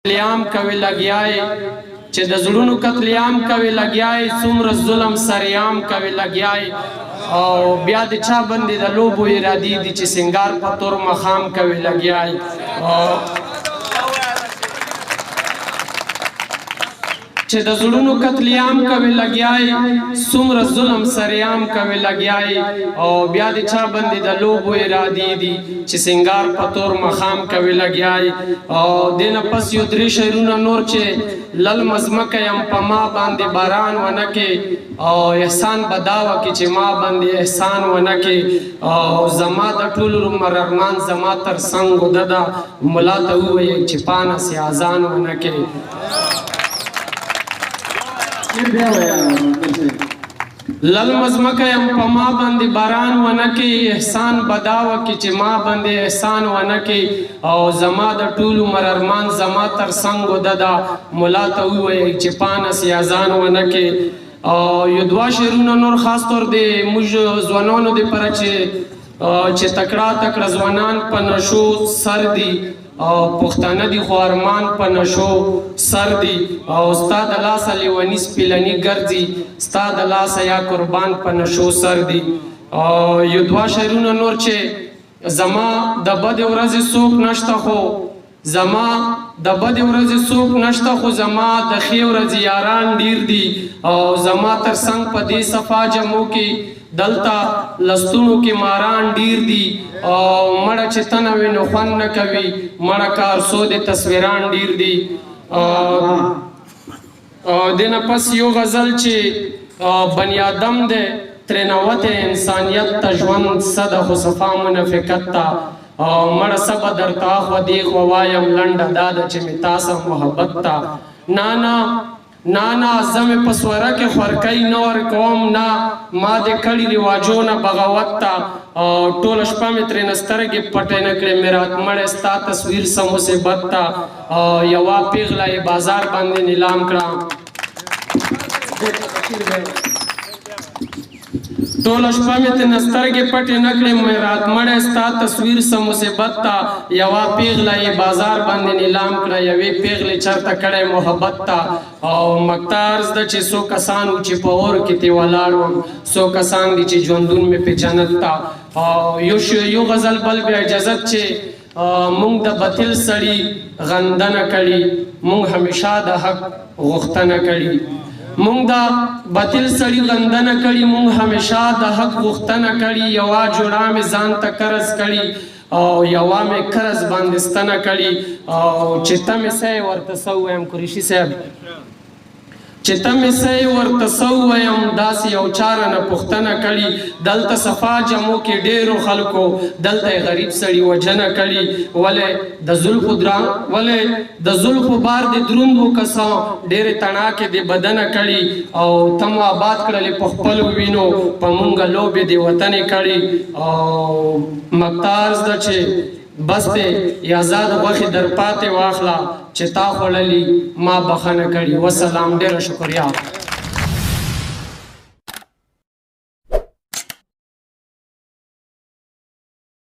قتلیام کوي لګیاي چې د زړونو قتلیام کوي لګیاي څومره ظلم سریام کوي لګیاي او بیا د چا باندې د لوبو ارادي دي چې سنگار په تور مخام کوي لګیاي چې د زړونو قتلیام کوي لګیاي څومره ظلم سریام کوي لګیاي او بیا د چا باندې د لوبو ارادي دي چې سنگار په تور مخام کوي لګیاي او دینه پس یو درې شعرونه نور چې لل مزمکه يم په ما باندې باران ونکه او احسان بداوه کې چې ما باندې احسان ونکه او زما د ټول عمر ارمان زما تر څنګ ددا ملا ته وایي چې پانا سي اذان ونکه لل مزمکه يم په ما باندې باران ونکه احسان بداوه کې چې ما باندې احسان ونکه او زما د ټول عمر ارمان زما تر څنګ ددا ملا ته وایي چې پانا سي اذان ونکه او یو دوا شعرونه نور خاص طور دی موږ ځوانانو د پر چې تکړه ځوانان په نشو سر دي او پښتانه دي خو ارمان په نشو سر دي او استاد الله سلیوانی سپلنی ګرځي استاد الله سیا قربان په نشو سر دي او یو دوا شعرونه نور چې زما د بد ورځ سوق نشته خو زما د بد ورځ سوق نشته خو زما د خې ورځ یاران ډیر دي او زما تر څنګ په دې صفا جمو کې دلتا لستونو کې ماران ډیر دي او مړه چې تنوي نو خوان نه کوي مړه کار سو د تصویران ډیر دي دنه پس یو غزل چې بنی آدم ده ترنوت انسانیت تجوان صد خو صفا منافقت تا مړه سبا درتا خو دی خو وایم لنډه داده چې می تاسو محبت تا نانا زم پسوره کې خورکای نور کوم نا ما د کړي رواجونه بغاوت تا ټول شپه مې تر نسترګې پټې نکړې میرات مړ ستا تصویر سمو سے بدتا یوا پیغلای بازار باندې نیلام کړه ټول شپه مې تر نسترګې پټې نکړې میرات مړ ستا تصویر سمو سے بدتا یوا پیغلای بازار باندې نیلام کړه یوې پیغلې چرته کړې محبت تا او مقتارز د چې سو کسان و چې په اور کې تی ولاړ سو کسان دي چې ژوندون مې په جنت تا یو غزل بل بیا اجازت چې مونږ د باطل سړی غندنه کړي مونږ همیشه د حق غوښتنه کړي مونږ د باطل سړی غندنه کړي مونږ همیشه د حق غوښتنه کړي یوا جوړه مې ځان ته قرض کړي او یوا مې قرض باندې ستنه کړي او چې ته مې سې ورته سو ویم قریشي صاحب چې ته مې سې ورته سو ویم داسې یو چاره نه پوښتنه کړي دلته صفا جمو کې ډېرو خلکو دلته غریب سړي وجنه کړي ولې د زلفو بار د دروندو کسان ډېرې تڼاکې د بدنه کړي او تم آباد کړلې په خپلو وینو په مونږه لوبې د وطن کړي او مقتار زده چې بس ته یازاد غوښې در پاتې واخله چې تا خوړلي ما بخښنه کړي وسلام ډېره شکریا